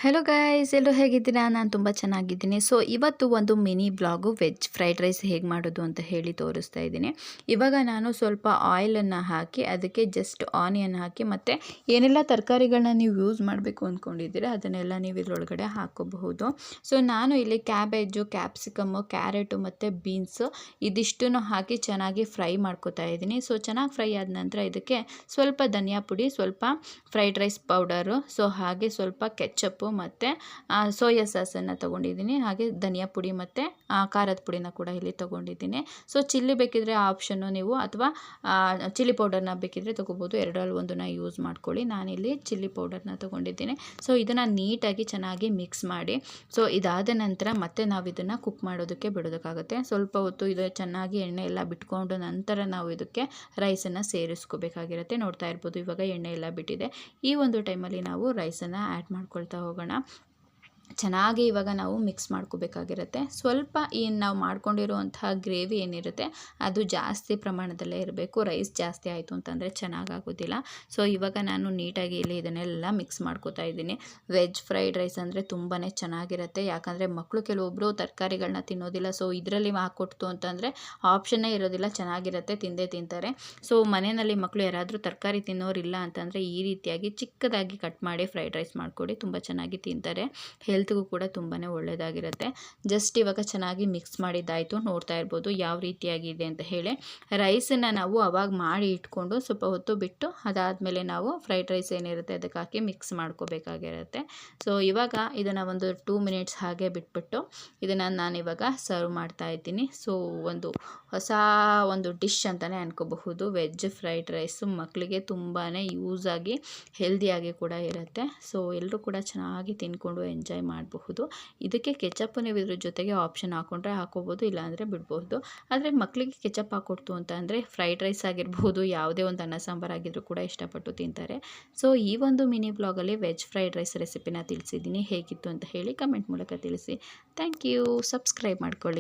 Hello guys, ಎಲ್ಲರೂ ಹೇಗಿದ್ದೀರಾ? ನಾನು ತುಂಬ ಚೆನ್ನಾಗಿದ್ದೀನಿ. ಸೊ ಇವತ್ತು ಒಂದು mini blog veg fried rice ಹೇಗೆ ಮಾಡೋದು ಅಂತ ಹೇಳಿ ತೋರಿಸ್ತಾ ಇದ್ದೀನಿ. ಇವಾಗ ನಾನು ಸ್ವಲ್ಪ ಆಯಿಲನ್ನು ಹಾಕಿ ಅದಕ್ಕೆ ಜಸ್ಟ್ ಆನಿಯನ್ ಹಾಕಿ ಮತ್ತು ಏನೆಲ್ಲ ತರಕಾರಿಗಳನ್ನ ನೀವು ಯೂಸ್ ಮಾಡಬೇಕು ಅಂದ್ಕೊಂಡಿದ್ದೀರಾ ಅದನ್ನೆಲ್ಲ ನೀವು ಇದರೊಳಗಡೆ ಹಾಕೋಬಹುದು. ಸೊ ನಾನು ಇಲ್ಲಿ ಕ್ಯಾಬೇಜು, ಕ್ಯಾಪ್ಸಿಕಮ್ಮು, ಕ್ಯಾರೆಟು ಮತ್ತು ಬೀನ್ಸು ಇದಿಷ್ಟನ್ನು ಹಾಕಿ ಚೆನ್ನಾಗಿ ಫ್ರೈ ಮಾಡ್ಕೋತಾ ಇದ್ದೀನಿ. ಸೊ ಚೆನ್ನಾಗಿ ಫ್ರೈ ಆದ ನಂತರ ಇದಕ್ಕೆ ಸ್ವಲ್ಪ ಧನಿಯಾ ಪುಡಿ, ಸ್ವಲ್ಪ ಫ್ರೈಡ್ ರೈಸ್ ಪೌಡರು, ಸೊ ಹಾಗೆ ಸ್ವಲ್ಪ ಕೆಚಪ್ಪು ಮತ್ತು ಸೋಯಾ ಸಾಸನ್ನು ತೊಗೊಂಡಿದ್ದೀನಿ. ಹಾಗೆ ಧನಿಯಾ ಪುಡಿ ಮತ್ತು ಖಾರದ ಪುಡಿನ ಕೂಡ ಇಲ್ಲಿ ತೊಗೊಂಡಿದ್ದೀನಿ. ಸೊ ಚಿಲ್ಲಿ ಬೇಕಿದ್ರೆ ಆಪ್ಷನ್ನು ನೀವು, ಅಥವಾ ಚಿಲ್ಲಿ ಪೌಡರ್ನ ಬೇಕಿದ್ರೆ ತೊಗೋಬೋದು. ಎರಡರಲ್ಲಿ ಒಂದನ್ನು ಯೂಸ್ ಮಾಡ್ಕೊಳ್ಳಿ. ನಾನಿಲ್ಲಿ ಚಿಲ್ಲಿ ಪೌಡರ್ನ ತೊಗೊಂಡಿದ್ದೀನಿ. ಸೊ ಇದನ್ನು ನೀಟಾಗಿ ಚೆನ್ನಾಗಿ ಮಿಕ್ಸ್ ಮಾಡಿ, ಸೊ ಇದಾದ ನಂತರ ಮತ್ತೆ ನಾವು ಇದನ್ನು ಕುಕ್ ಮಾಡೋದಕ್ಕೆ ಬಿಡೋದಕ್ಕಾಗುತ್ತೆ. ಸ್ವಲ್ಪ ಹೊತ್ತು ಇದು ಚೆನ್ನಾಗಿ ಎಣ್ಣೆ ಎಲ್ಲ ಬಿಟ್ಕೊಂಡು ನಂತರ ನಾವು ಇದಕ್ಕೆ ರೈಸನ್ನು ಸೇರಿಸ್ಕೋಬೇಕಾಗಿರುತ್ತೆ. ನೋಡ್ತಾ ಇರ್ಬೋದು ಇವಾಗ ಎಣ್ಣೆ ಎಲ್ಲ ಬಿಟ್ಟಿದೆ. ಈ ಒಂದು ಟೈಮಲ್ಲಿ ನಾವು ರೈಸನ್ನು ಆ್ಯಡ್ ಮಾಡ್ಕೊಳ್ತಾ ಹೋಗೋಣ. ಚೆನ್ನಾಗಿ ಇವಾಗ ನಾವು ಮಿಕ್ಸ್ ಮಾಡ್ಕೋಬೇಕಾಗಿರುತ್ತೆ. ಸ್ವಲ್ಪ ಏನು ನಾವು ಮಾಡ್ಕೊಂಡಿರುವಂತಹ ಗ್ರೇವಿ ಏನಿರುತ್ತೆ ಅದು ಜಾಸ್ತಿ ಪ್ರಮಾಣದಲ್ಲೇ ಇರಬೇಕು. ರೈಸ್ ಜಾಸ್ತಿ ಆಯಿತು ಅಂತಂದರೆ ಚೆನ್ನಾಗಾಗೋದಿಲ್ಲ. ಸೊ ಇವಾಗ ನಾನು ನೀಟಾಗಿ ಇಲ್ಲಿ ಇದನ್ನೆಲ್ಲ ಮಿಕ್ಸ್ ಮಾಡ್ಕೋತಾ ಇದ್ದೀನಿ. ವೆಜ್ ಫ್ರೈಡ್ ರೈಸ್ ಅಂದರೆ ತುಂಬಾ ಚೆನ್ನಾಗಿರುತ್ತೆ. ಯಾಕಂದರೆ ಮಕ್ಕಳು ಕೆಲವೊಬ್ಬರು ತರಕಾರಿಗಳನ್ನ ತಿನ್ನೋದಿಲ್ಲ. ಸೊ ಇದರಲ್ಲಿ ಹಾಕ್ಕೊಡ್ತು ಅಂತಂದರೆ ಆಪ್ಷನ್ನೇ ಇರೋದಿಲ್ಲ, ಚೆನ್ನಾಗಿರುತ್ತೆ, ತಿಂದೇ ತಿಂತಾರೆ. ಸೊ ಮನೆಯಲ್ಲಿ ಮಕ್ಕಳು ಯಾರಾದರೂ ತರಕಾರಿ ತಿನ್ನೋರಿಲ್ಲ ಅಂತಂದರೆ ಈ ರೀತಿಯಾಗಿ ಚಿಕ್ಕದಾಗಿ ಕಟ್ ಮಾಡಿ ಫ್ರೈಡ್ ರೈಸ್ ಮಾಡಿಕೊಡಿ, ತುಂಬ ಚೆನ್ನಾಗಿ ತಿಂತಾರೆ. ಹೆಲ್ತ್ಗೂ ಕೂಡ ತುಂಬಾ ಒಳ್ಳೆಯದಾಗಿರುತ್ತೆ. ಜಸ್ಟ್ ಇವಾಗ ಚೆನ್ನಾಗಿ ಮಿಕ್ಸ್ ಮಾಡಿದ್ದಾಯಿತು. ನೋಡ್ತಾ ಇರ್ಬೋದು ಯಾವ ರೀತಿಯಾಗಿದೆ ಅಂತ ಹೇಳಿ. ರೈಸನ್ನು ನಾವು ಅವಾಗ ಮಾಡಿ ಇಟ್ಕೊಂಡು ಸ್ವಲ್ಪ ಹೊತ್ತು ಬಿಟ್ಟು ಅದಾದಮೇಲೆ ನಾವು ಫ್ರೈಡ್ ರೈಸ್ ಏನಿರುತ್ತೆ ಅದಕ್ಕೆ ಹಾಕಿ ಮಿಕ್ಸ್ ಮಾಡ್ಕೋಬೇಕಾಗಿರುತ್ತೆ. ಸೊ ಇವಾಗ ಇದನ್ನು ಒಂದು 2 ಮಿನಿಟ್ಸ್ ಹಾಗೆ ಬಿಟ್ಬಿಟ್ಟು ಇದನ್ನು ನಾನಿವಾಗ ಸರ್ವ್ ಮಾಡ್ತಾ ಇದ್ದೀನಿ. ಸೊ ಹೊಸ ಒಂದು ಡಿಶ್ ಅಂತಲೇ ಅನ್ಕೋಬಹುದು. ವೆಜ್ ಫ್ರೈಡ್ ರೈಸು ಮಕ್ಕಳಿಗೆ ತುಂಬಾ ಯೂಸ್ ಆಗಿ ಹೆಲ್ದಿಯಾಗಿ ಕೂಡ ಇರುತ್ತೆ. ಸೊ ಎಲ್ಲರೂ ಕೂಡ ಚೆನ್ನಾಗಿ ತಿನ್ಕೊಂಡು ಎಂಜಾಯ್ ಮಾಡಬಹುದು. ಇದಕ್ಕೆ ಕೆಚಪ್ ನೀವು ಇದ್ರ ಜೊತೆಗೆ ಆಪ್ಷನ್ ಹಾಕ್ಕೊಂಡ್ರೆ ಹಾಕೋಬೋದು, ಇಲ್ಲಾಂದರೆ ಬಿಡ್ಬೋದು. ಆದರೆ ಮಕ್ಕಳಿಗೆ ಕೆಚಪ್ ಹಾಕ್ಕೊಡ್ತು ಅಂತ ಅಂದರೆ ಫ್ರೈಡ್ ರೈಸ್ ಆಗಿರ್ಬೋದು, ಯಾವುದೇ ಒಂದು ಅನ್ನ ಸಾಂಬಾರು ಆಗಿದ್ರೂ ಕೂಡ ಇಷ್ಟಪಟ್ಟು ತಿಂತಾರೆ. ಸೊ ಈ ಒಂದು ಮಿನಿ ಬ್ಲಾಗಲ್ಲಿ ವೆಜ್ ಫ್ರೈಡ್ ರೈಸ್ ರೆಸಿಪಿನ ತಿಳಿಸಿದ್ದೀನಿ. ಹೇಗಿತ್ತು ಅಂತ ಹೇಳಿ ಕಮೆಂಟ್ ಮೂಲಕ ತಿಳಿಸಿ. Thank you. ಸಬ್ಸ್ಕ್ರೈಬ್ ಮಾಡ್ಕೊಳ್ಳಿ.